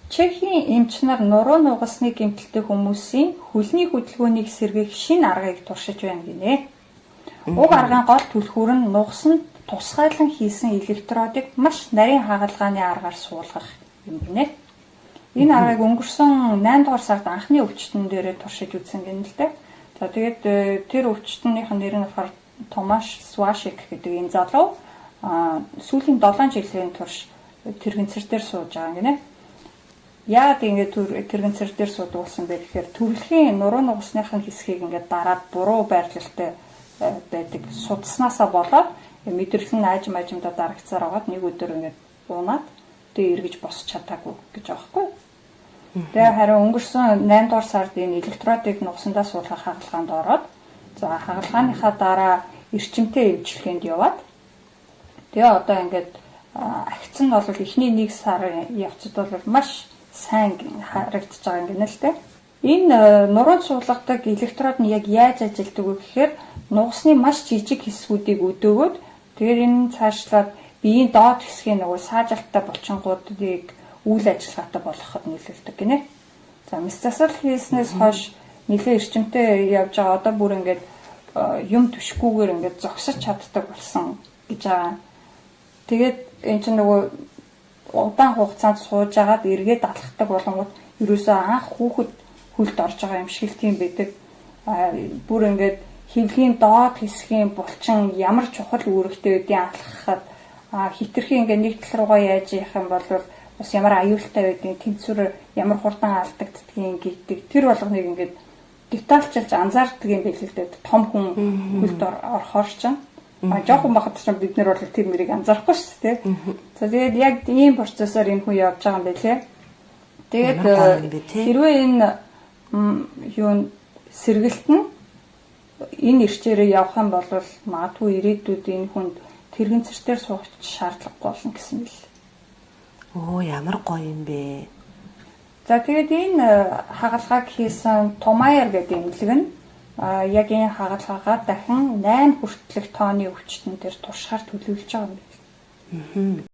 Чехийн эмч нар нуруу нугасны гэмтэлтэй хүмүүсийн хөлний хөдөлгөөнийг сэргээх шинэ аргыг туршиж байна гинэ. Уг аргын гол түлхүүр нь нугасанд тусгайлан хийсэн электродыг маш нарийн хагалгааны аргаар суулгах юм гинэ. Энэ аргыг өнгөрсөн 8 дугаар сард анхны өвчтөн дээрээ туршиж үзсэн гэнэ л дээ. За тэгээд тэр өвчтөнийх нь нэр нь болохоор Томаш Свашик гэдэг энэ залуу сүүлийн 7 жилийн турш тэрэгцэр дээр сууж байгаа гинэ. Яагаад ингэж тэрэгцэр дээр суудуулсан бэ гэхээр төрөлхийн нуруу нугасныхын хэсгийг ингээд дараад буруу байрлалтай байдаг судалснаасаа болоод мэдрэл нь аажимдаа дарагцаар байгаад нэг өдөр ингээд унаад тэгээ эргэж босч чадаагүй гэж байгаа байхгүй. Тэгээ харин өнгөрсөн 8 дугаар сард энэ электродыг нугасандаа суулгах хагалгаанд ороод за хагалгааныхаа дараа эрчимтэй эмчилгээнд яваад тэгээ одоо ингээд агц нь бол эхний 1 сарын явцад бол маш сайн харагдаж байгаа юм гэнэ л дээ. Энэ нуруунд суулгадаг электрод нь яг яаж ажилладаг вэ гэхээр нугасны маш жижиг хэсгүүдийг өдөөгөөд тэгээд энэ цаашлаад биеийн доод хэсгийн нөгөө саажилттай булчингуудыг үйл ажиллагаатай болгоход нөлөөлдөг гинэ. За мэс засал хийснээс хойш нэлээд эрчимтэй явж байгаа одоо бүр ингээд юм төшгүүгээр ингээд зогсож чаддаг болсон гэж байгаа. Тэгээд энэ чинь нөгөө удаан хугацаанд сууж агаад эргээд алхахдаг болонгууд ерөөсөө анх хүүхэд хөлд орж байгаа юм шиг тийм байдаг. Бүр ингээд хөвлийн доод хэсгийн булчин ямар чухал үүрэгтэй байдгийг алхахад хитрхи ингээд нэг тал руугаа яаж явах юм бол бас ямар аюултай байдгийг тэнцвэр ямар хурдан алдагддгийг гэдэг тэр болгоныг ингээд детальчилж анзаардаг юм билээ л дээ. Том хүн хөлд орохоор ч жоохон бахад ч бид нар бол тэр мэрийг анзаарахгүй шүү дээ. За тэгээд яг ийм процессор энэ хүн явж байгаа юм байлээ. Тэгээд хэрвээ энэ юу сэргэлт нь энэ ирчээрээ явах юм бол магадгүй ирээдүйд энэ хүнд тэрэгцэртээр суух шаардлагагүй болно гэсэн мэл. Оо ямар гоё юм бэ. За тэгээд энэ хагалгааг хийсэн Томайер гэдэг эмнэлэг нь яг энэ хагалгаагаа дахин 8 хүртэлх тооны өвчтөн дээр туршихаар төлөвлөж байгаа юм.